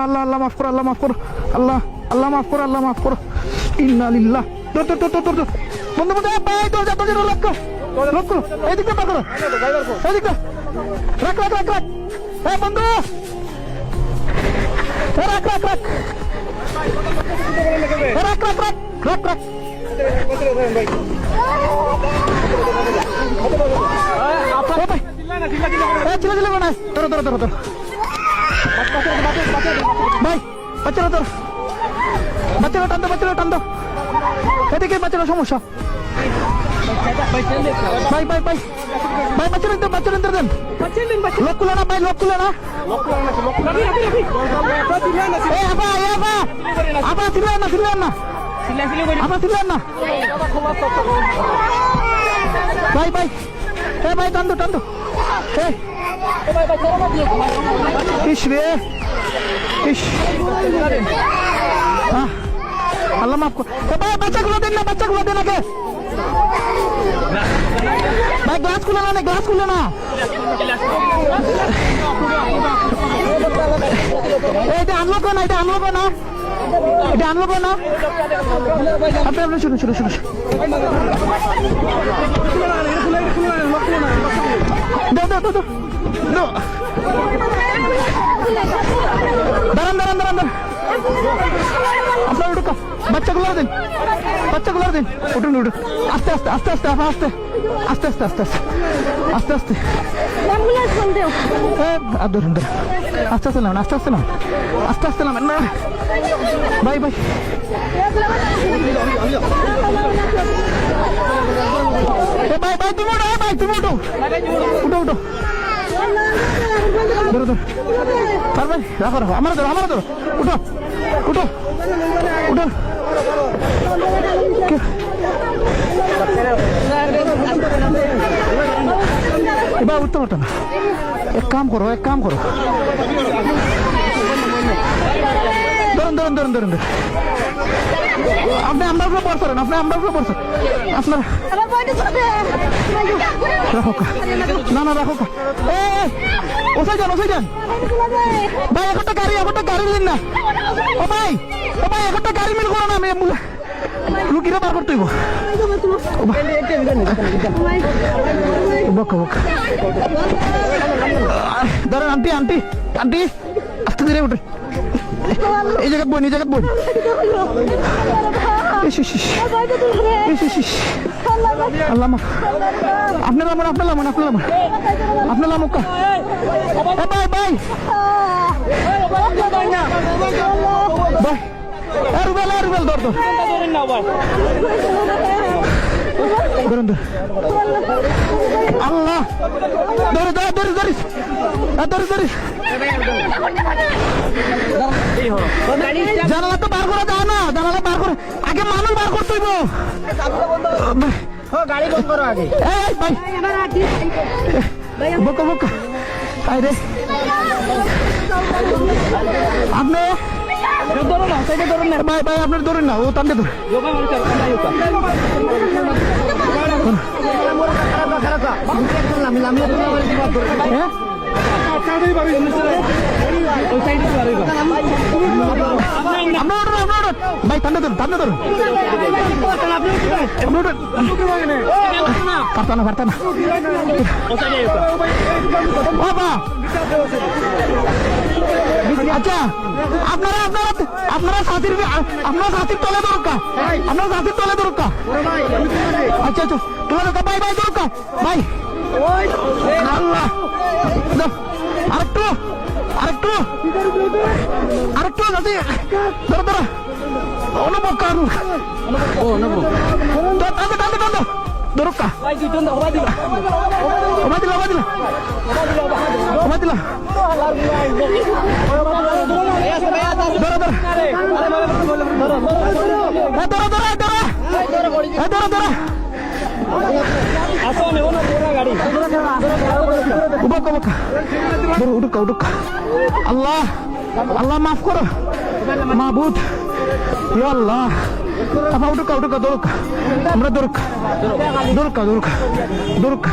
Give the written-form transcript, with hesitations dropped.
আল্লাহ আল্লাহ মাফ করো, আল্লাহ মাফ করো, আল্লাহ আল্লাহ মাফ করো, আল্লাহ মাফ করো। ইন্না লিল্লাহ। ধর ধর ধর ধর ধর বন্ধু বন্ধু ভাই তো যা তো যেন লক্ষ্য লক্ষ্য এইদিকটা পা করো, এইদিকটা রাখ রাখ রাখ রাখ। হ্যাঁ বন্ধু রাখ রাখ রাখ রাখ রাখ রাখ রাখ রাখ। চিল্লা চিল্লা না, ধরো ধরো ধরো ধরো ভাই, বাচ্চারা ধরো, বাচ্চারা টান দাও, বাচ্চারা টান দাও, এদিকে বাচ্চারা সমস্যা। ভাই ভাই ভাই ভাই বাচ্চারা দেন, বাচ্চারা দেন, লক খুলে না ভাই, লক খুলে না। আবার ছিলেন না, ছিলেন না, আবার ছিলেন না ভাই ভাই। এ ভাই টান দো, টান দো। ইস রে ইস, আল্লাহ মাফ কর ভাই। বাচ্চাগুলো দেন না, বাচ্চাগুলো দেন আগে ভাই। গ্লাস খুলে না, গ্লাস খুলে না। এটা আনলো না, এটা আনলো না, এটা আনলো না। আপনি আপনি শুনুন শুনুন শুনুন, দাও দাও দাও দাও, দাঁড়ান দাঁড়ান দাঁড়ান দাঁড়ান। আপনার উঠুকা, বাচ্চাগুলো দিন, বাচ্চাগুলো দিন, উঠুন উঠুন, আস্তে আস্তে আস্তে আস্তে আস্তে আস্তে আস্তে আস্তে আস্তে আস্তে ধরুন ধরুন, আস্তে আস্তে নামেন, আস্তে আস্তে নামেন, আস্তে আস্তে নামেন না ভাই ভাই। ভাই ভাই তুমি উঠো, ভাই তুমি উঠো, উঠো উঠো, ধরো ধরো, আর ভাই রাখো রাখো, আমার ধরো, আমার ধরো, উঠো উঠো উঠো। এবার উঠতে পারতো না। এক কাম করো, এক কাম করো, ধরুন ধরুন ধরুন ধরুন, আপনি আমরা উপরে পড়ছেন, আপনি আমরা উপরে পড়ছেন, আপনার রাখো, না না রাখো, ওসাই যান, ওসাই যান ভাই। একটা গাড়ি দিন না ও ভাই, ও ভাই একটা গাড়ি মিল করো না, আমি লুকিয়ে বার করতে হইব। ধরেন আন্টি, আন্টি আন্টি আস্তে ধীরে উঠে, এই জায়গায় বই, এই জায়গায় বই। আল্লাহ আপনার লামন, আপনার লামন, আপনার লামন, আপনার লামুকা ভাই ভাই ভাই। রুবেল, রুবেল ধর ধর, ধরুন ধর, আল্লাহ ধরে ধরে ধরে ধরিস, ধরে ধরিস। জানালা তো বার করা যায় না, জানালা বার করে আগে মানুষ বার করতে হইব। গাড়ি বন্ধ করো আগে ভাই, বোকা বোকা রে। আপনি ভাই ভাই আপনার ধরুন না, ও তাকে ধরুন। ভাই ঠান্ডা ধরুন, ঠান্ডা ধরুন, পারতা না, পারতা না বাবা। আচ্ছা আপনারা আপনারা আপনারা সাথীর, আপনারা সাথীর তলে দরকার, আপনারা সাথীর তলে দরকার। আচ্ছা আচ্ছা তোলা দরকার ভাই, ভাই দরকার ভাই। আল্লাহ আরেকটু আরেকটু আরেকটু আছে, ধরো ধরো, অনুভব কারু টানতো টানতো টানতো দরকার, ওমা দিলা, ওমা দিলা, ওমা দিলা, ধরো ধরো, ধরো ধরো ধরো ধরো, আল্লাহ আল্লাহ মাফ করো মাহবুদ, আল্লাহ আপা উঠুকা উঠুকা, দরকা আমরা দরকা দরকা দরকা দরকা